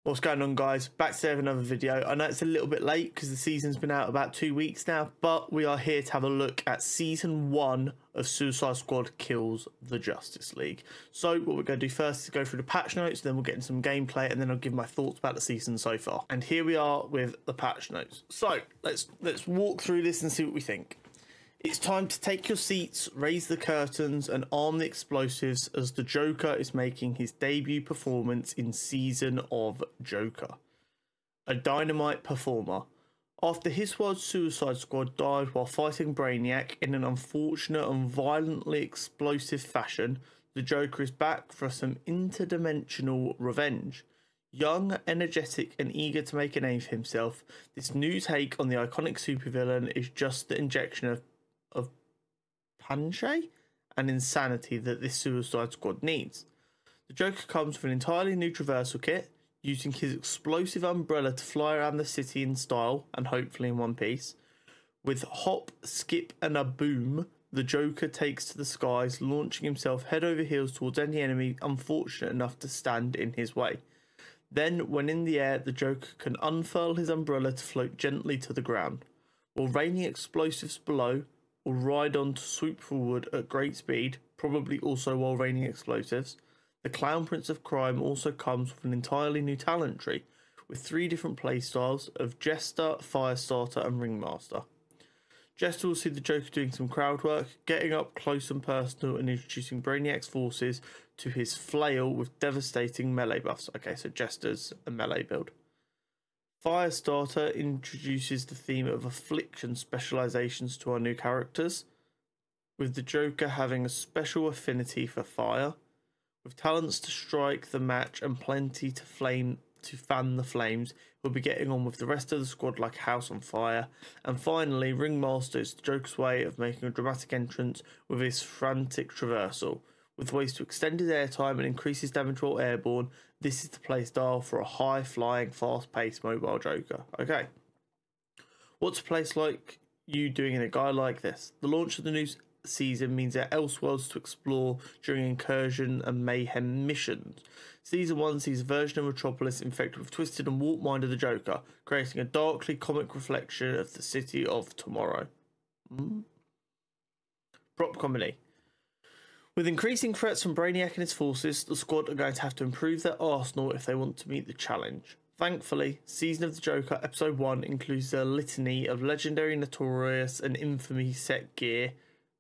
What's going on, guys? Back to another video. I know it's a little bit late because the season's been out about 2 weeks now, but we are here to have a look at season 1 of Suicide Squad Kills the Justice League. So what we're going to do first is go through the patch notes, then we'll get into some gameplay, and then I'll give my thoughts about the season so far. And here we are with the patch notes. So let's walk through this and see what we think. It's time to take your seats, raise the curtains, and arm the explosives as the Joker is making his debut performance in Season of Joker. A dynamite performer. After his squad's Suicide Squad died while fighting Brainiac in an unfortunate and violently explosive fashion, the Joker is back for some interdimensional revenge. Young, energetic, and eager to make a name for himself, this new take on the iconic supervillain is just the injection of punch and insanity that this Suicide Squad needs. The Joker comes with an entirely new traversal kit, using his explosive umbrella to fly around the city in style and hopefully in one piece. With hop, skip, and a boom, the Joker takes to the skies, launching himself head over heels towards any enemy unfortunate enough to stand in his way. Then, when in the air, the Joker can unfurl his umbrella to float gently to the ground, while raining explosives below, or ride on to swoop forward at great speed, probably also while raining explosives. The Clown Prince of Crime also comes with an entirely new talent tree, with 3 different playstyles of Jester, Firestarter, and Ringmaster. Jester will see the Joker doing some crowd work, getting up close and personal, and introducing Brainiac's forces to his flail with devastating melee buffs. Okay, so Jester's a melee build. Firestarter introduces the theme of affliction specializations to our new characters, with the Joker having a special affinity for fire, with talents to strike the match and plenty to fan the flames. He'll be getting on with the rest of the squad like a house on fire. And finally, Ringmaster is the Joker's way of making a dramatic entrance with his frantic traversal. With ways to extend his airtime and increase his damage while airborne, this is the playstyle for a high-flying, fast-paced mobile Joker. Okay. What's a place like you doing in a guy like this? The launch of the new season means there are Elseworlds to explore during incursion and mayhem missions. Season 1 sees a version of Metropolis infected with twisted and warped mind of the Joker, creating a darkly comic reflection of the city of tomorrow. Prop comedy. With increasing threats from Brainiac and his forces, the squad are going to have to improve their arsenal if they want to meet the challenge. Thankfully, Season of the Joker Episode 1 includes a litany of legendary, notorious, and infamy set gear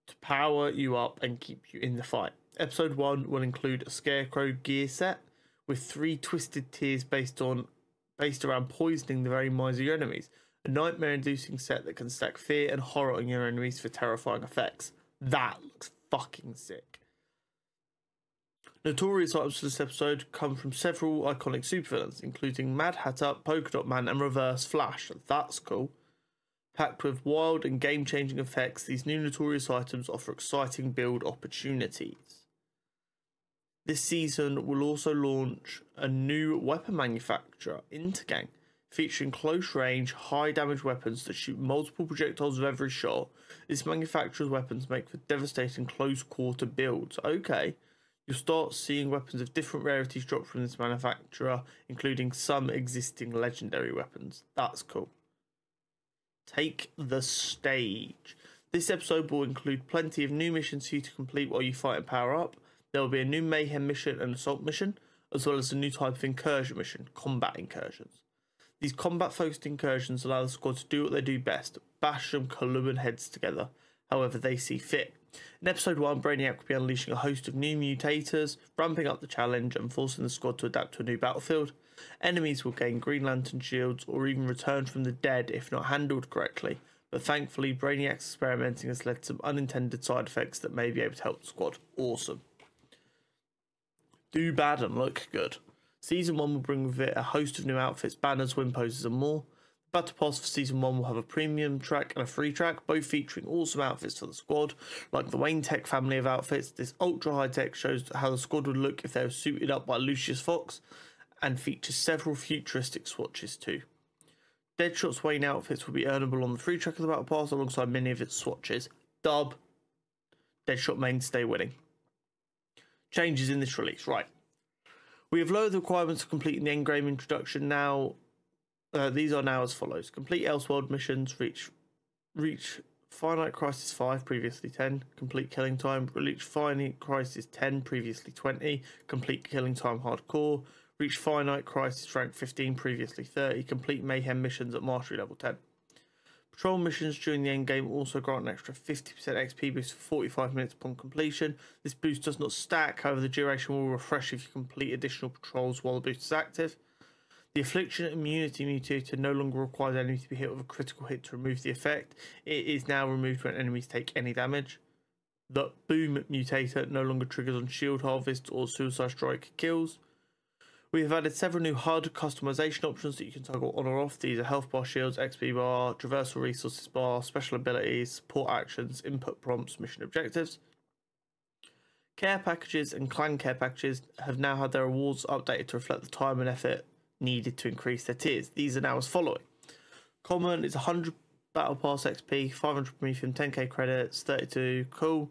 to power you up and keep you in the fight. Episode 1 will include a Scarecrow gear set with 3 twisted tiers based around poisoning the very minds of your enemies. A nightmare-inducing set that can stack fear and horror on your enemies for terrifying effects. That looks fucking sick. Notorious items for this episode come from several iconic supervillains, including Mad Hatter, Polka Dot Man, and Reverse Flash. That's cool. Packed with wild and game-changing effects, these new Notorious items offer exciting build opportunities. This season will also launch a new weapon manufacturer, Intergang, featuring close-range, high-damage weapons that shoot multiple projectiles with every shot. This manufacturer's weapons make for devastating close-quarter builds. Okay. You'll start seeing weapons of different rarities dropped from this manufacturer, including some existing legendary weapons. That's cool. Take the stage. This episode will include plenty of new missions for you to complete while you fight and power up. There will be a new mayhem mission and assault mission, as well as a new type of incursion mission, combat incursions. These combat-focused incursions allow the squad to do what they do best, bash some Columbine heads together, however they see fit. In Episode 1, Brainiac will be unleashing a host of new mutators, ramping up the challenge and forcing the squad to adapt to a new battlefield. Enemies will gain Green Lantern shields or even return from the dead if not handled correctly, but thankfully Brainiac's experimenting has led to some unintended side effects that may be able to help the squad. Awesome. Do bad and look good. Season 1 will bring with it a host of new outfits, banners, win poses and more. Battle Pass for Season 1 will have a premium track and a free track, both featuring awesome outfits for the squad, like the Wayne Tech family of outfits. This ultra high tech shows how the squad would look if they were suited up by Lucius Fox, and features several futuristic swatches too. Deadshot's Wayne outfits will be earnable on the free track of the Battle Pass alongside many of its swatches. Dub, Deadshot mainstay winning. Changes in this release, right. We have lowered the requirements for completing the endgame introduction now. These are now as follows. Complete Elseworld missions, reach Finite Crisis 5, previously 10. Complete Killing Time, reach Finite Crisis 10, previously 20. Complete Killing Time Hardcore, reach Finite Crisis rank 15, previously 30. Complete Mayhem missions at Mastery level 10. Patrol missions during the endgame also grant an extra 50% XP boost for 45 minutes upon completion. This boost does not stack, however the duration will refresh if you complete additional patrols while the boost is active. The Affliction Immunity Mutator no longer requires enemies to be hit with a critical hit to remove the effect. It is now removed when enemies take any damage. The Boom Mutator no longer triggers on Shield Harvest or Suicide Strike kills. We have added several new HUD customization options that you can toggle on or off. These are health bar shields, XP bar, traversal resources bar, special abilities, support actions, input prompts, mission objectives. Care packages and clan care packages have now had their rewards updated to reflect the time and effort needed to increase their tiers. These are now as following. Common is 100 Battle Pass XP, 500 Prometheum, 10k credits, 32, cool.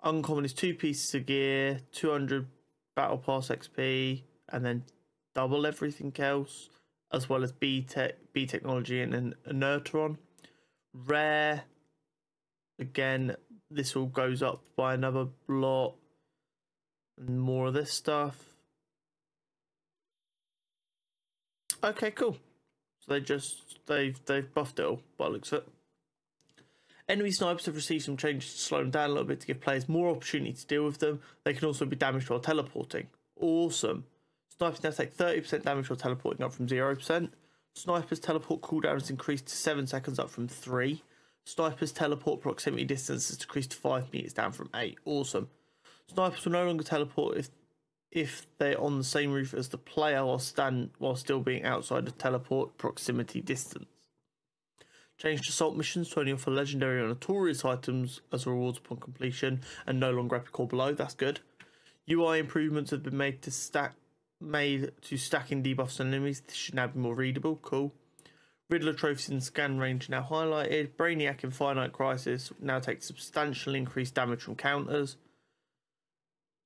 Uncommon is 2 pieces of gear, 200 Battle Pass XP, and then double everything else, as well as B technology and an Inertron. Rare, again, this all goes up by another lot, and more of this stuff. Okay, cool. So they've buffed it all by the looks of it. Enemy snipers have received some changes to slow them down a little bit to give players more opportunity to deal with them. They can also be damaged while teleporting. Awesome. Snipers now take 30% damage while teleporting, up from 0%. Snipers teleport cooldown has increased to 7 seconds, up from 3. Snipers teleport proximity distance has decreased to 5 meters, down from 8. Awesome. Snipers will no longer teleport if they're on the same roof as the player while still being outside of teleport proximity distance. Changed assault missions to only offer legendary or notorious items as rewards upon completion and no longer epic or below. That's good. UI improvements have been made to stacking debuffs on enemies. This should now be more readable. Cool. Riddler trophies in scan range now highlighted. Brainiac in Finite Crisis now takes substantially increased damage from counters.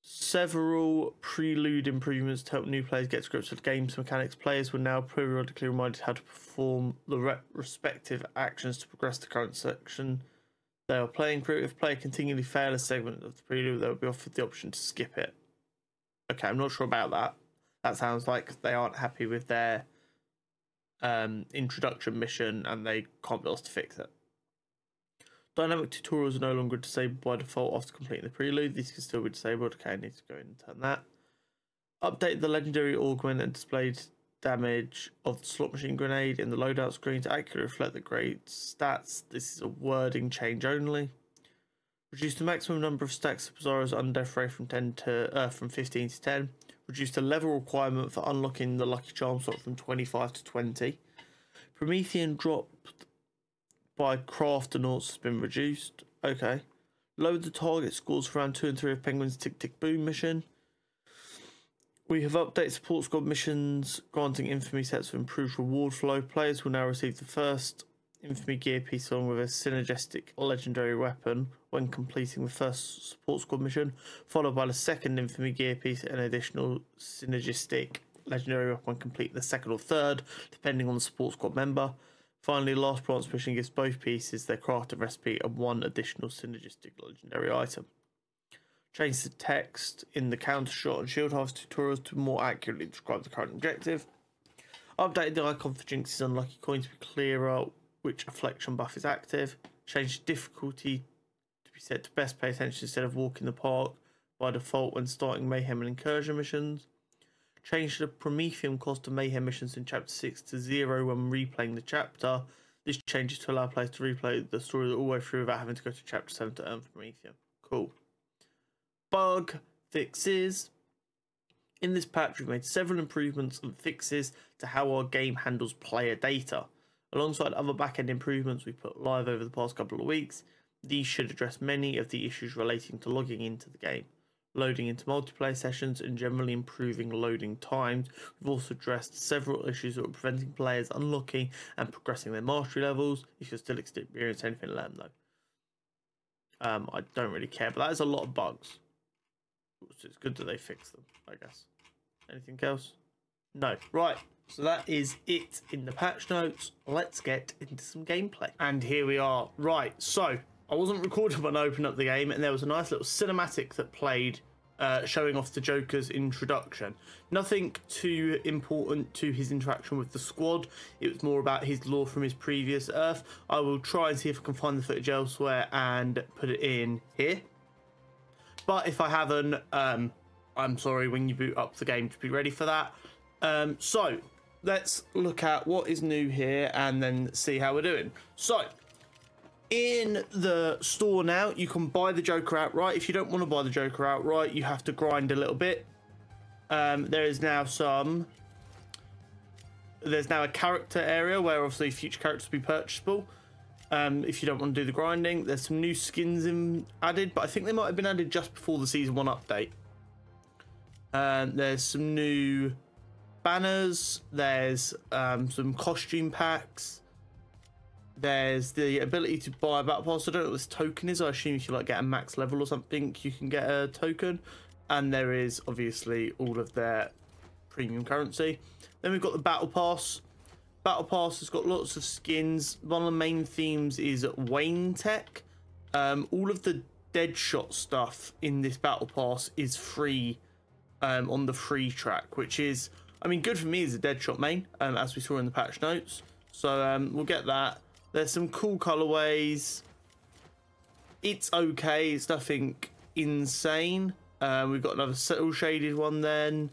Several prelude improvements to help new players get to grips with game's mechanics. Players were now periodically reminded how to perform the respective actions to progress the current section they are playing through. If player continually fail a segment of the prelude, they will be offered the option to skip it. Okay, I'm not sure about that. That sounds like they aren't happy with their introduction mission and they can't be asked to fix it. Dynamic tutorials are no longer disabled by default after completing the prelude. These can still be disabled. Okay, I need to go in and turn that. Update the legendary augment and displayed damage of the slot machine grenade in the loadout screen to accurately reflect the grade stats. This is a wording change only. Reduce the maximum number of stacks of Bizarro's Undeath Ray from 15 to 10. Reduce the level requirement for unlocking the Lucky Charm slot from 25 to 20. Promethean drop by Craftonauts has been reduced. Okay. Load the target scores for round 2 and 3 of Penguin's Tick Tick Boom mission. We have updated support squad missions, granting infamy sets for improved reward flow. Players will now receive the first infamy gear piece along with a synergistic legendary weapon when completing the first support squad mission, followed by the second infamy gear piece and additional synergistic legendary weapon when completing the second or third, depending on the support squad member. Finally, the last branch mission gives both pieces their crafted recipe and one additional synergistic legendary item. Change the text in the counter shot and shield harvest tutorials to more accurately describe the current objective. Updated the icon for Jinx's unlucky coin to be clearer which affliction buff is active. Change the difficulty to be set to best pay attention instead of walk in the park by default when starting Mayhem and Incursion missions. Change the Prometheum cost of Mayhem missions in Chapter 6 to 0 when replaying the chapter. This changes to allow players to replay the story all the way through without having to go to Chapter 7 to earn Prometheum. Cool. Bug fixes. In this patch, we've made several improvements and fixes to how our game handles player data. Alongside other back-end improvements we put live over the past couple of weeks, these should address many of the issues relating to logging into the game, loading into multiplayer sessions, and generally improving loading times. We've also addressed several issues that were preventing players unlocking and progressing their mastery levels. You can still experience anything, let them know. I don't really care, but that is a lot of bugs. So it's good that they fix them, I guess. Anything else? No. Right. So that is it in the patch notes. Let's get into some gameplay. And here we are. Right. So I wasn't recording when I opened up the game, and there was a nice little cinematic that played showing off the Joker's introduction. Nothing too important to his interaction with the squad. It was more about his lore from his previous Earth. I will try and see if I can find the footage elsewhere and put it in here. But if I haven't, I'm sorry, when you boot up the game to be ready for that. So let's look at what is new here and then see how we're doing. So in the store now, you can buy the Joker outright. If you don't want to buy the Joker outright, you have to grind a little bit. There's now a character area where obviously future characters will be purchasable. If you don't want to do the grinding, there's some new skins added, but I think they might have been added just before the Season 1 update. There's some new banners. There's some costume packs. There's the ability to buy a battle pass. I don't know what this token is. I assume if you like get a max level or something, you can get a token. And there is obviously all of their premium currency. Then we've got the battle pass. Battle pass has got lots of skins. One of the main themes is Wayne Tech. All of the Deadshot stuff in this battle pass is free on the free track, which is, I mean, good for me as a Deadshot main, as we saw in the patch notes. So we'll get that. There's some cool colorways. It's okay. It's nothing insane. We've got another cell shaded one then.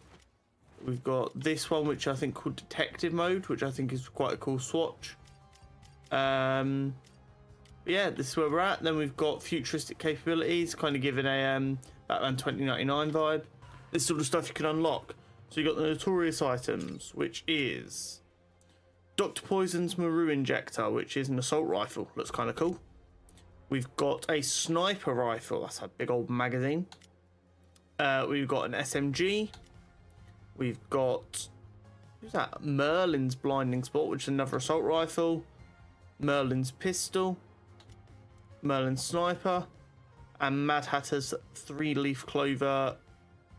We've got this one, which I think called Detective Mode, which I think is quite a cool swatch. Yeah, this is where we're at. Then we've got futuristic capabilities, kind of giving a Batman 2099 vibe. This sort of stuff you can unlock. So you've got the notorious items, which is Dr. Poison's Maru Injector, which is an assault rifle. Looks kind of cool. We've got a sniper rifle. That's a big old magazine. We've got an SMG. We've got, who's that? Merlin's Blinding Spot, which is another assault rifle. Merlin's Pistol. Merlin's Sniper. And Mad Hatter's 3-leaf clover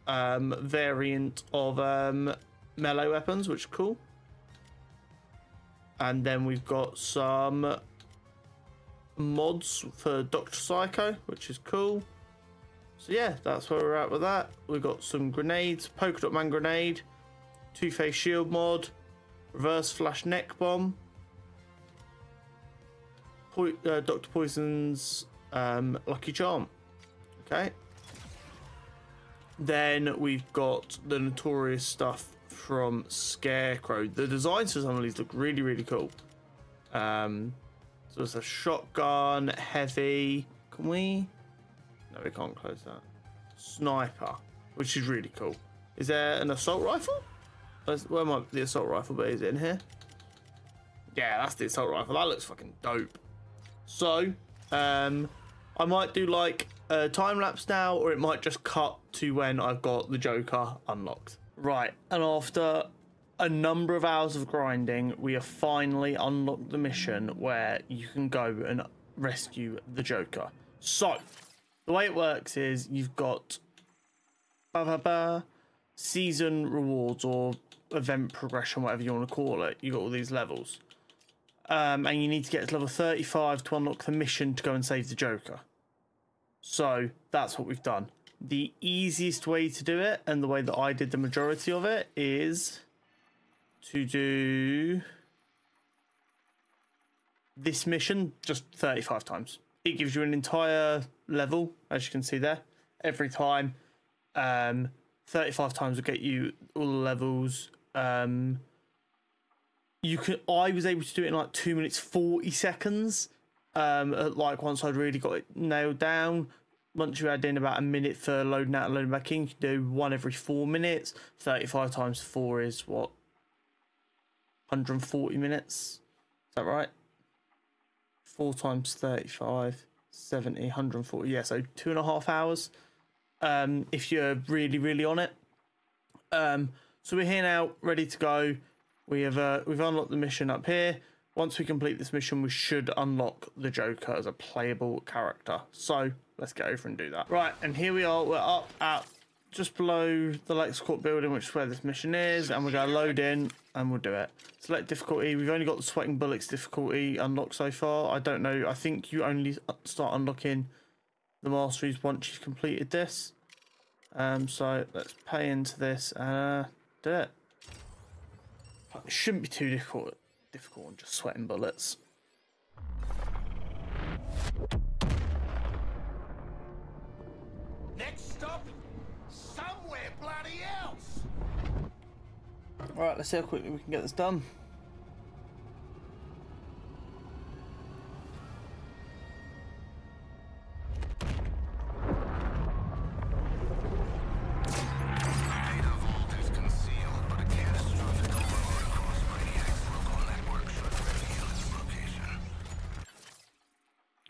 variant of melee weapons, which is cool. And then we've got some mods for Dr. Psycho, which is cool. So yeah, that's where we're at with that. We've got some grenades, Polka Dot Man grenade, Two-Face shield mod, reverse flash neck bomb, Dr. Poison's lucky charm. Okay. Then we've got the notorious stuff from Scarecrow. The designs for some of these look really, really cool. So it's a shotgun, heavy. Can we? No, we can't close that. Sniper, which is really cool. Is there an assault rifle? Where might the assault rifle be? Is it in here? Yeah, that's the assault rifle. That looks fucking dope. So, I might do like a time lapse now, or it might just cut to when I've got the Joker unlocked. Right, and after a number of hours of grinding, we have finally unlocked the mission where you can go and rescue the Joker. So, the way it works is you've got season rewards or event progression, whatever you want to call it. You've got all these levels. And you need to get to level 35 to unlock the mission to go and save the Joker. So, that's what we've done. The easiest way to do it, and the way that I did the majority of it, is to do this mission just 35 times. It gives you an entire level, as you can see there, every time. 35 times will get you all the levels. I was able to do it in like 2 minutes 40 seconds. Like once I'd really got it nailed down. Once you add in about a minute for loading out and loading back in, you can do one every 4 minutes. 35 times 4 is what? 140 minutes. Is that right? 4 times 35, 70, 140. Yeah, so 2.5 hours. If you're really, really on it. So we're here now, ready to go. We've unlocked the mission up here. Once we complete this mission, we should unlock the Joker as a playable character. So let's get over and do that. Right, and here we are. We're up at just below the Lakes Court building, which is where this mission is, and we're going to load in and we'll do it. Select difficulty. We've only got the Sweating Bullets difficulty unlocked so far. I don't know. I think you only start unlocking the masteries once you've completed this. So let's pay into this and do it. It shouldn't be too difficult on just Sweating Bullets. Next stop, somewhere bloody else. Alright, let's see how quickly we can get this done.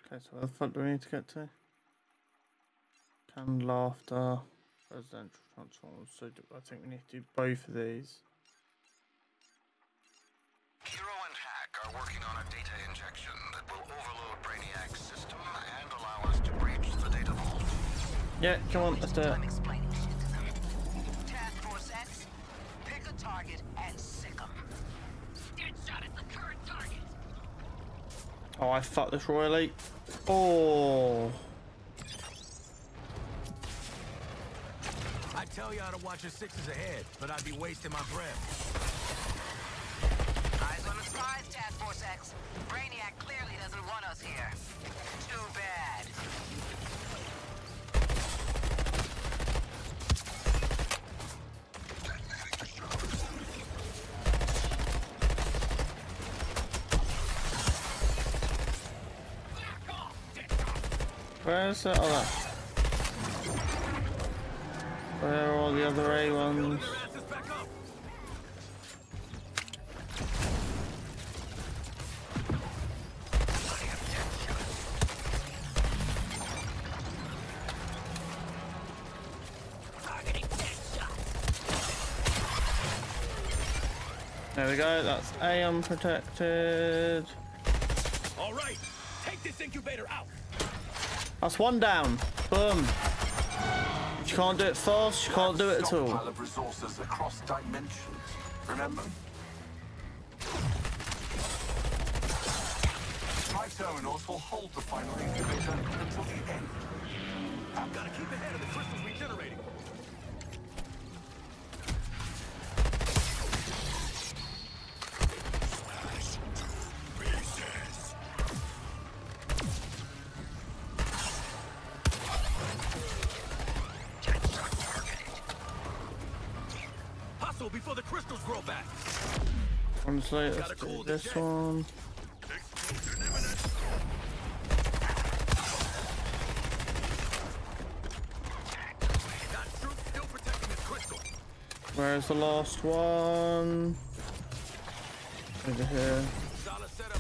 Okay, so where the fuck do we need to get to? Canned Laughter, residential transformers. So I think we need to do both of these. Hero and Hack are working on a data injection that will overload Brainiac's system and allow us to breach the data vault. Yeah, come on, let's do it. I'm explaining shit to them. Task Force X, pick a target and sick 'em. Deadshot is the current target. Oh, I fucked this royally. Oh. I tell y'all to watch your sixes ahead, but I'd be wasting my breath. Eyes on the prize, Task Force X. Brainiac clearly doesn't want us here. Too bad. Where's that? Oh, that. Where are all the other A ones? There we go, that's A unprotected. All right, take this incubator out. That's one down. Boom. You can't do it fast, you can't do it at all. Stockpile of resources across dimensions. Remember? Tri-Terminals will hold the final incubator until the end. I've got to keep ahead of the crystals regenerating. Hustle before the crystals grow back. Honestly, let's do this one. Where's the last one? Over here.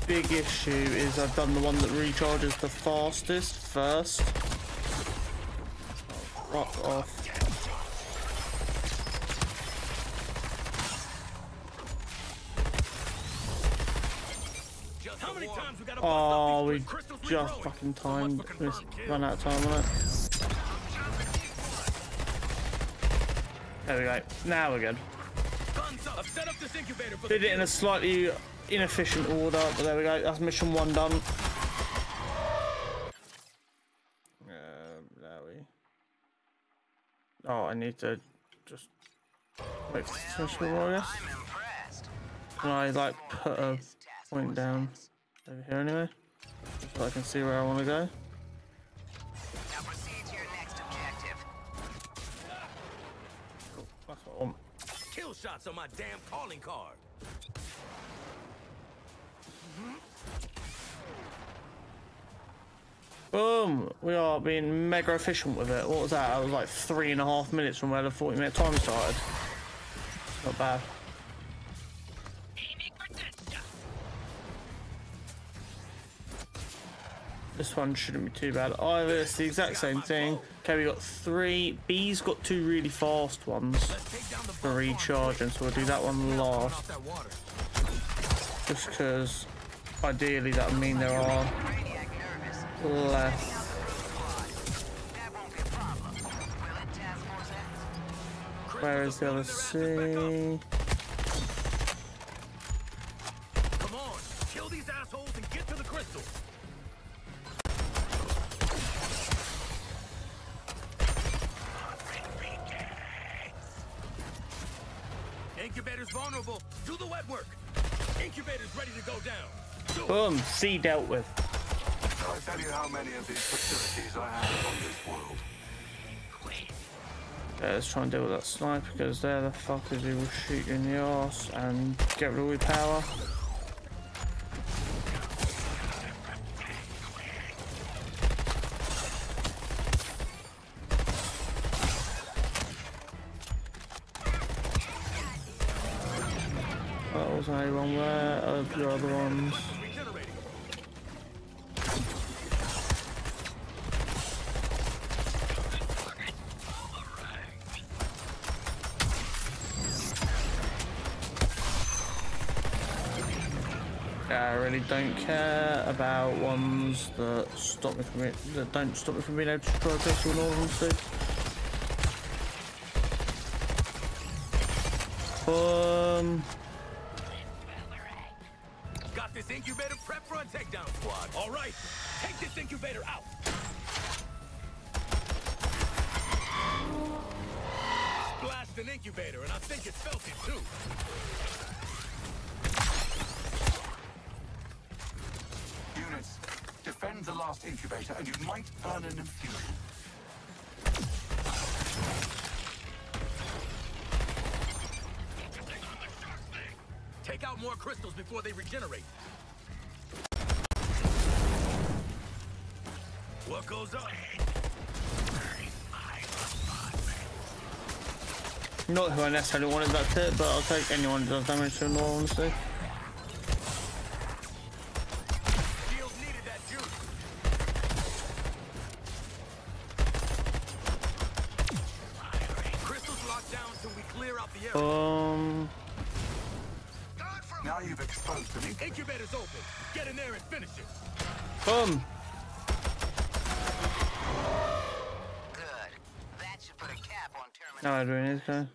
Big issue is I've done the one that recharges the fastest first. Oh, fuck off. Oh, we just fucking timed. We run out of time on it. There we go. Now we're good. Did it in a slightly inefficient order, but there we go. That's mission 1 done. There we. Oh, I need to just wait for this mission, I guess. Can I like put a point down over here anyway, so I can see where I want to go? Now proceed to your next objective. Cool. That's what I want. Kill shots on my damn calling card. Boom! We are being mega efficient with it. What was that? That was like 3.5 minutes from where the 40-minute time started. Not bad. This one shouldn't be too bad either. It's the exact same thing. Okay, we got 3. B's got 2 really fast ones for recharging, so we'll do that one last. Just because ideally that would mean there are less. That won't be a problem. Will it, Task Force X? Where is the other C? Come on, kill these assholes and get to the crystal. Incubator's vulnerable. Do the wet work. Incubator's ready to go down. Do it. Boom, C dealt with. I'll tell you how many of these facilities I have on this world. Let's try and deal with that sniper because there the fuckers who will shoot you in the arse and get rid of all your power. That wasn't anyone where of the other ones. Regenerating. I really don't care about ones that stop me from that don't stop me from being able to destroy a pistol in order to. Got this incubator prep for a takedown squad. All right, take this incubator out. Splashed an incubator, and I think it felt it too. Units, defend the last incubator and you might earn an infusion. Take out more crystals before they regenerate. What goes up? Not who I necessarily wanted that tip, but I'll take anyone who does damage to in all honesty. Shields needed that juice. Crystals locked down till we clear out the area. Now you've exposed an incubator. Incubator's open. Get in there and finish it. Boom. Good. That should put a cap on terminal. No, I do need to.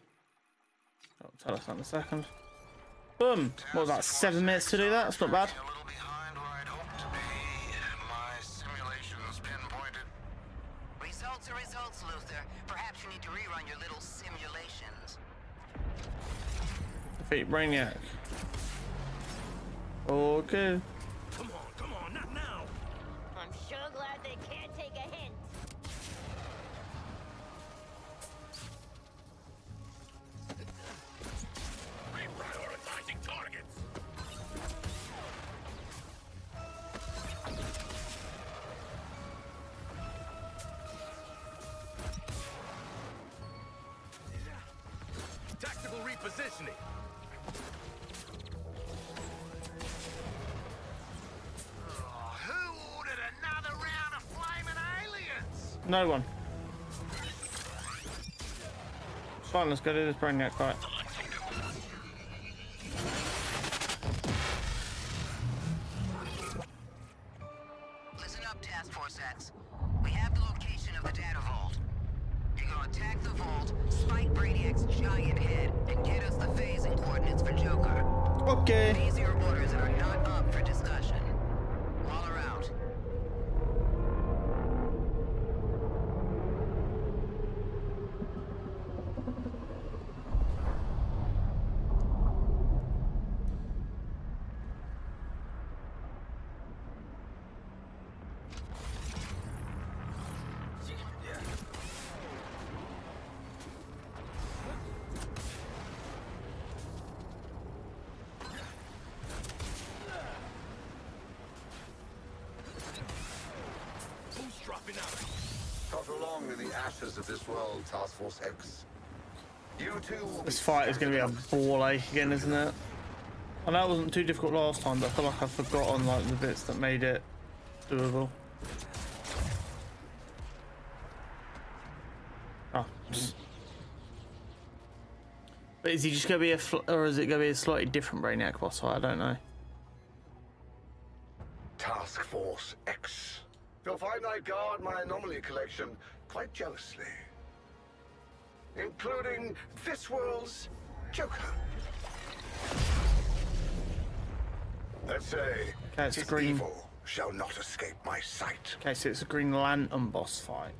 I'll tell us that in a second. Boom. What was that? 7 minutes to do that? That's not bad. A little behind where I'd hoped to be. My simulations pinpointed. Results are results, Luther. Perhaps you need to rerun your little simulations. Defeat Brainiac. Okay. Come on, not now. I'm sure glad they can't take a hint. Reprioritizing targets. Tactical repositioning. Who ordered another round of flaming aliens? No one. Fine, let's go do this Brainiac fight. Listen up, Task Force X. We have the location of the data vault. You're gonna attack the vault, spike Brainiac's giant head, and get us the phasing coordinates for Joker. Okay. These are your orders that are not up for discussion. Waller out. Who's dropping out? Not along in the ashes of this world, Task Force X. You two will This fight is going to be a ball ache again, isn't it? I know it wasn't too difficult last time, but I feel like I've forgotten like the bits that made it doable. Oh. But is he just going to be or is it going to be a slightly different Brainiac boss fight? I don't know. Task Force X. You'll find I guard my anomaly collection quite jealously. including this world's Joker. Let's say, Okay, it's his green. evil shall not escape my sight. Okay, so it's a Green Lantern boss fight.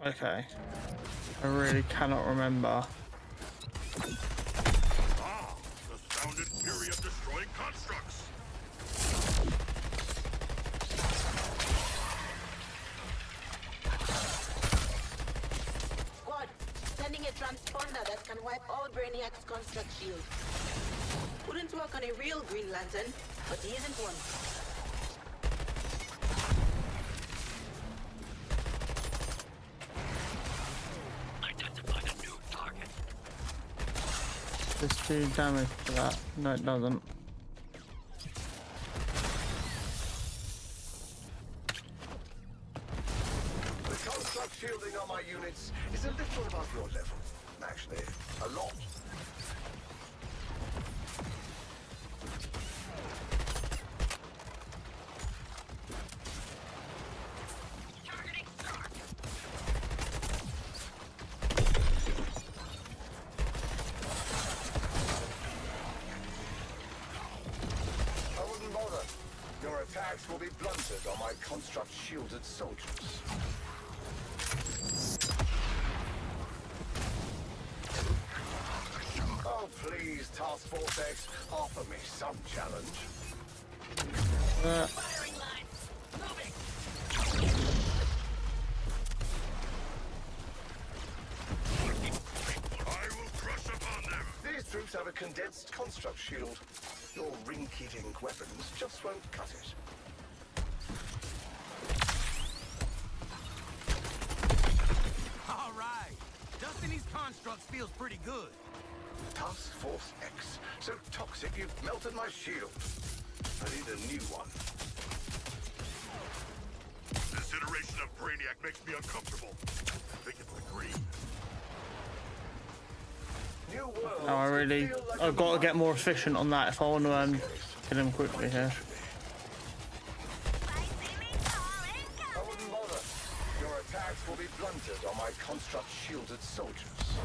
Okay. I really cannot remember. Ah, the sound and fury of destroying constructs. Squad, sending a transponder that can wipe all Brainiac's construct shield. Wouldn't work on a real Green Lantern, but he isn't one. Identified a new target. Does 2 damage to that? No, it doesn't. The construct shielding on my units is a little above your level. Actually, a lot. I wouldn't bother. Your attacks will be blunted on my construct shielded soldiers. Oh, please, Task Force X, offer me some challenge. Firing line. Moving. I will crush upon them. These troops have a condensed construct shield. Your rinky-dink weapons just won't cut it. All right. Dusting these constructs feels pretty good. Task Force X, so toxic you've melted my shield. I need a new one. This iteration of Brainiac makes me uncomfortable. I think it's the green. New world. No, I really... I've got to get more efficient on that if I want to kill him quickly here. I wouldn't bother. Your attacks will be blunted on my construct shielded soldiers.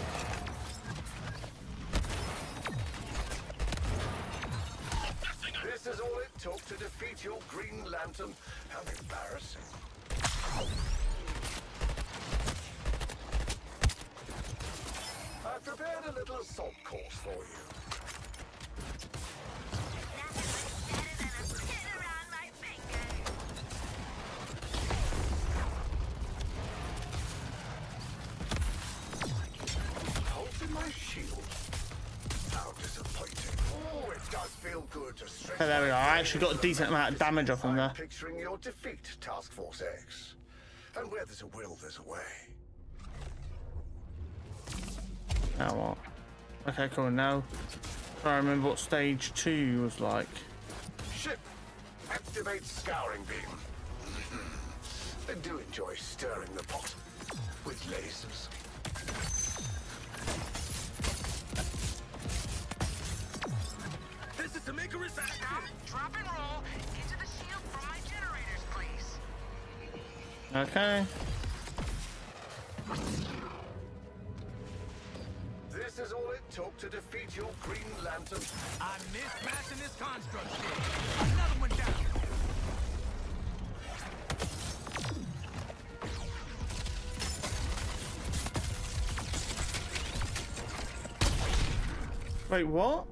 This is all it took to defeat your Green Lantern. How embarrassing. I've prepared a little assault course for you. Holes in my shield. How disappointing. Oh, it does feel good to strengthen. Okay, there we go. I actually got a decent amount of damage off him I'm there. picturing your defeat, Task Force X. And where there's a will, there's a way. Now what? Okay, cool. Now, I remember what stage 2 was like. Ship, activate scouring beam. I do enjoy stirring the pot with lasers. This is to make a resistance. Drop and roll into the shield from my generators, please. Okay. This is all it took to defeat your Green Lantern. I missed smashing this construct shield. Another one down. Wait, what?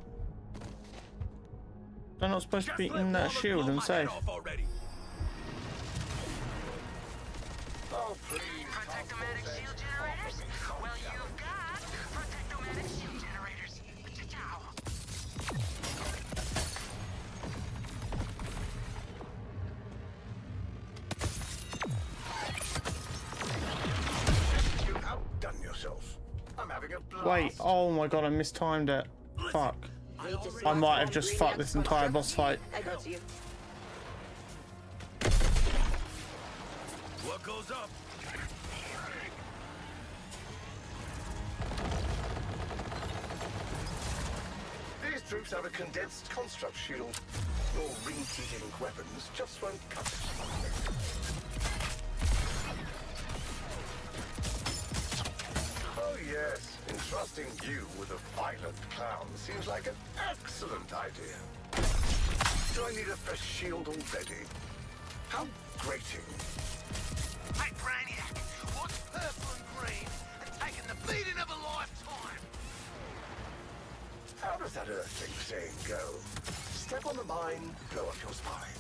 They're not supposed to be in that shield and safe. Oh, please. Protectomatic shield generators? Well, you've got protectomatic shield generators. Ciao. You've outdone yourself. I'm having a blast. Wait, oh my god, I mistimed it. Fuck. I might have just fucked this entire boss fight. I got you. What goes up? These troops have a condensed construct shield. Your rinky-dink weapons just won't cut it. Oh, yes, entrusting you with a violent clown seems like an excellent idea. Do I need a fresh shield already? How grating. Hey, Brainiac, what's purple and green and taking the beating of a lifetime? How does that Earthling saying go? Step on the mine, blow up your spine.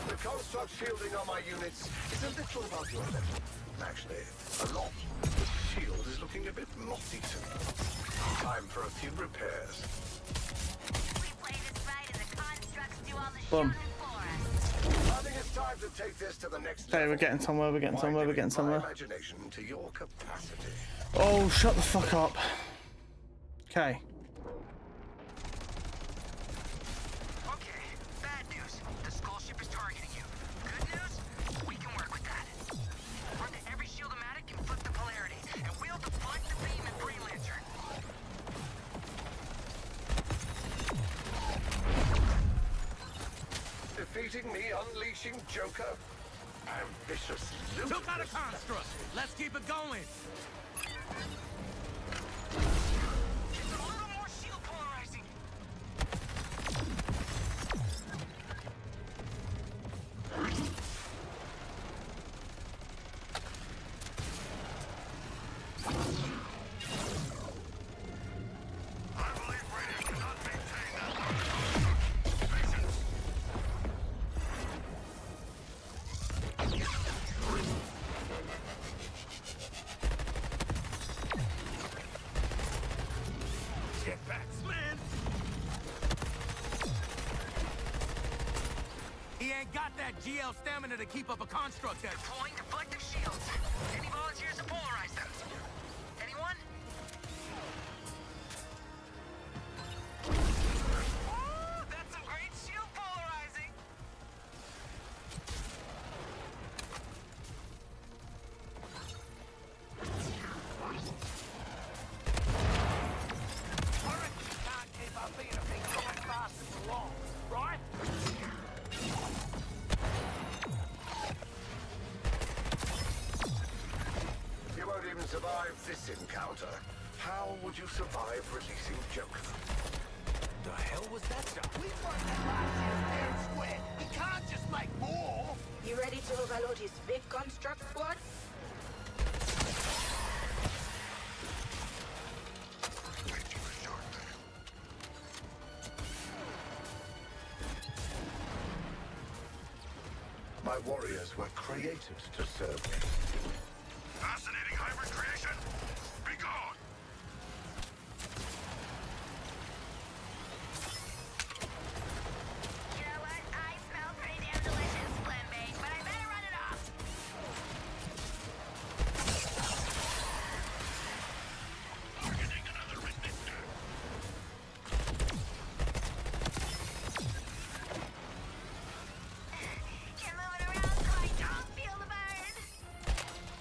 The construct shielding on my units is a little above your level. Actually, a lot. The shield is looking a bit moth-eaten. Time for a few repairs. We play this right and the constructs do all the Boom. shooting for us. I think it's time to take this to the next Okay, level. we're getting somewhere, we're getting somewhere, we're getting somewhere. My imagination to your capacity. Oh, shut the fuck up. Okay. Okay, bad news. The skull ship is targeting you. Good news? We can work with that. Run to every shield-o-matic and flip the polarity, and we'll deflect the beam and Green Lantern. Defeating me, unleashing Joker? Ambitious Took out a ludicrous. construct. Let's keep it going. A little more shield polarizing. I believe Brainiac cannot maintain that level. Jetpacks, man. He ain't got that GL stamina to keep up a construct that. Deploying deflective shields. Any volunteers to polarize them? Anyone? Ooh, that's some great shield polarizing. I reckon you can't keep up being a big going fast and for long, right? You won't even survive this encounter. How would you survive releasing Joker? The hell was that stuff? We worked that last year's fair and square. He can't just make more. You ready to overload his big construct squad? My warriors were created to serve me. Fascinating hybrid creation. Be gone. You know what? I smell pretty damn delicious, Flambe, but I better run it off. Targeting another resistor. You're moving around so I don't feel the burn.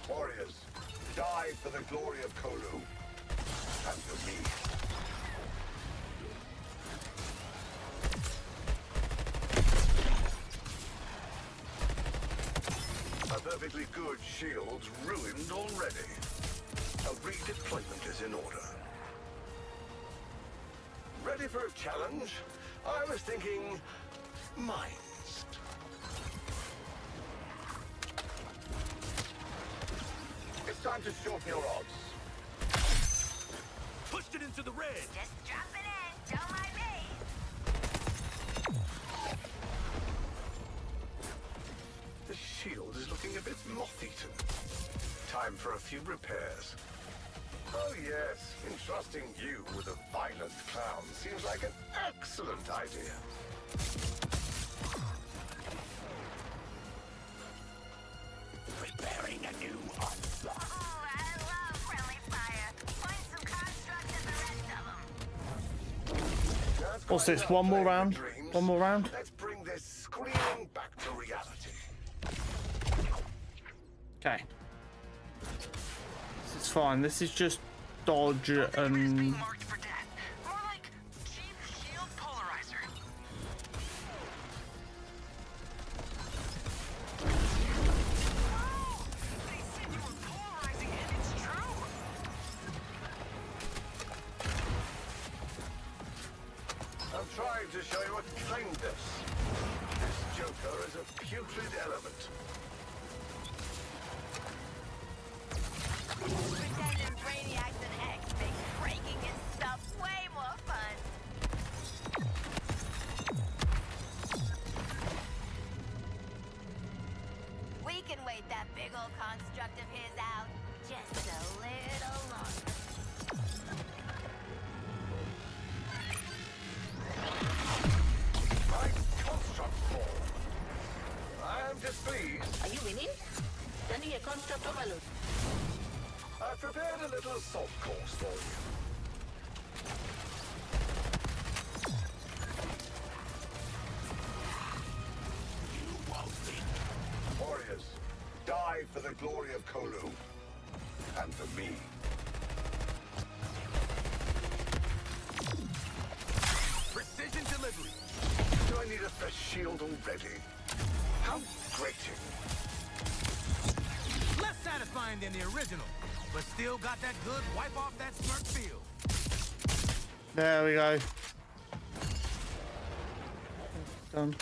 Warriors, die for the glory of Kolu. And for me. A perfectly good shield's ruined already. A redeployment is in order. Ready for a challenge? I was thinking mines. It's time to shorten your odds. Pushed it into the red. Just drop it in. Don't mind me. The shield is looking a bit moth-eaten. Time for a few repairs. Oh yes, entrusting you with a violent clown seems like an excellent idea. Preparing a new onslaught. Oh, I love friendly fire. Point some constructs at the rest of them. That's What's quite this, enough one more playing with round? dreams. One more round? Let's bring this screaming back to reality. Okay. This is fine. This is just dodge and... Marked for death. More like cheap shield polarizer. Oh, they said you were polarizing I'm trying to show you a kindness. This Joker is a putrid element. Pretending Brainiacs and X make breaking and stuff way more fun. We can wait that big old construct of his out just a little longer. My construct form. I am displeased. Are you winning? Sending a construct overload. I've prepared a little salt course for you. Warriors, die for the glory of Kolu. And for me. Precision delivery. Do I need a fresh shield already? How grating. Less satisfying than the original, but still got that good wipe off that smirk feel. There we go. Done.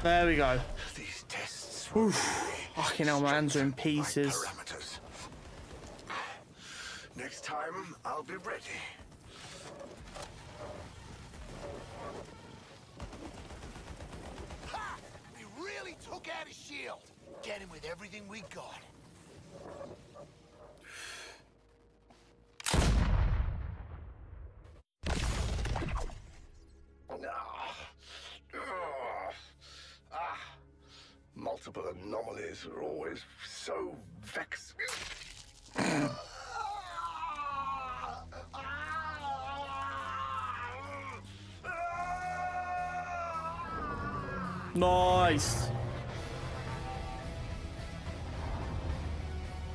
There we go. These tests. Oof. Fucking hell, my hands are in pieces. Parameters. Next time, I'll be ready. Ha! We really took out his shield. Get him with everything we got. Multiple anomalies are always so vexing. Nice.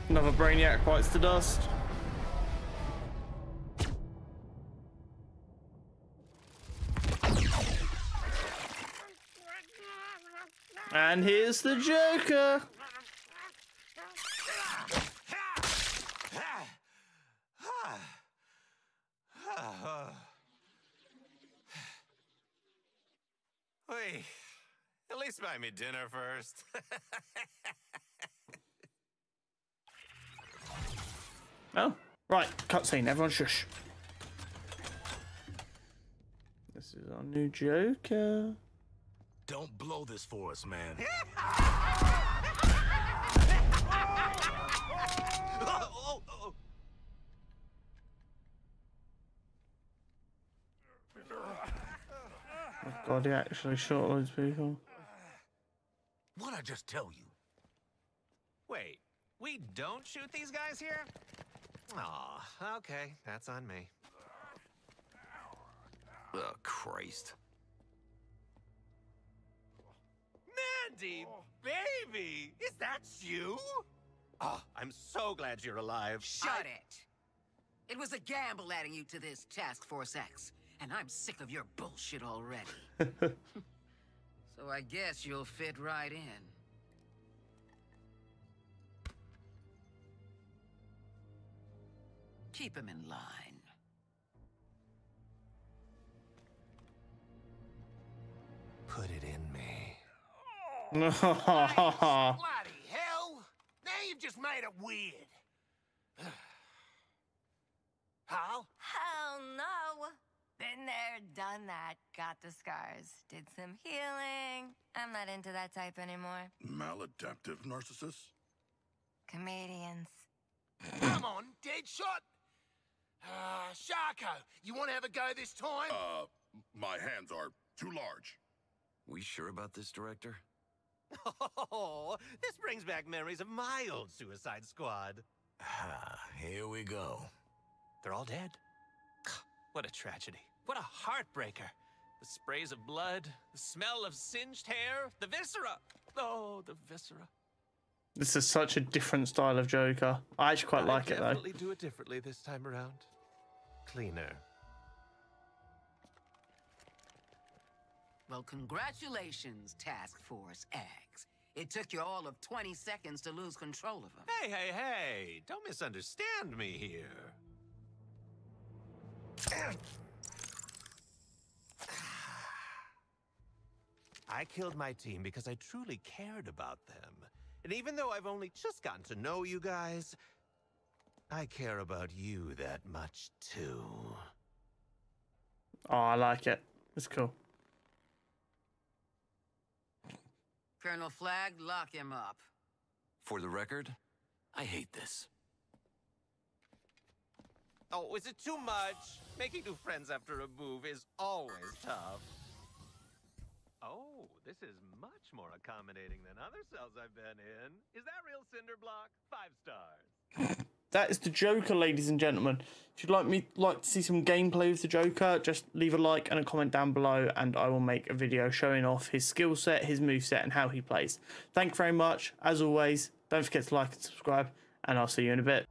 Another Brainiac bites the dust. And here's the Joker. Wait, at least buy me dinner first. Oh, right, cutscene. Everyone shush. This is our new Joker. Don't blow this for us, man. Oh God, he actually shot those people. What'd I just tell you? Wait, we don't shoot these guys here? Aw, okay, that's on me. Oh, Christ. Mandy, baby, is that you? Oh, I'm so glad you're alive. Shut it! It was a gamble adding you to this Task Force X, and I'm sick of your bullshit already. So I guess you'll fit right in. Keep him in line. Put it in me. No. Bloody hell! Now you've just made it weird. Hal? Hell no. Been there, done that, got the scars, did some healing. I'm not into that type anymore. Maladaptive narcissists? Comedians. Come on, Deadshot! Sharko, you want to have a go this time? My hands are too large. We sure about this, Director? Oh, this brings back memories of my old Suicide Squad. Here we go. They're all dead. What a tragedy. What a heartbreaker. The sprays of blood, the smell of singed hair, the viscera. Oh, the viscera. This is such a different style of Joker. I actually quite like it though. Definitely do it differently this time around. Cleaner. Well, congratulations, Task Force X. It took you all of 20 seconds to lose control of him. Hey, hey, hey. Don't misunderstand me here. I killed my team because I truly cared about them. And even though I've only just gotten to know you guys, I care about you that much too. Oh, I like it. It's cool. Colonel Flagg, lock him up. For the record, I hate this. Oh, is it too much? Making new friends after a move is always tough. Oh, this is much more accommodating than other cells I've been in. Is that real Cinderblock? 5 stars. That is the Joker, ladies and gentlemen. If you'd like to see some gameplay with the Joker, just leave a like and a comment down below, and I will make a video showing off his skill set, his moveset, and how he plays. Thank you very much. As always, don't forget to like and subscribe, and I'll see you in a bit.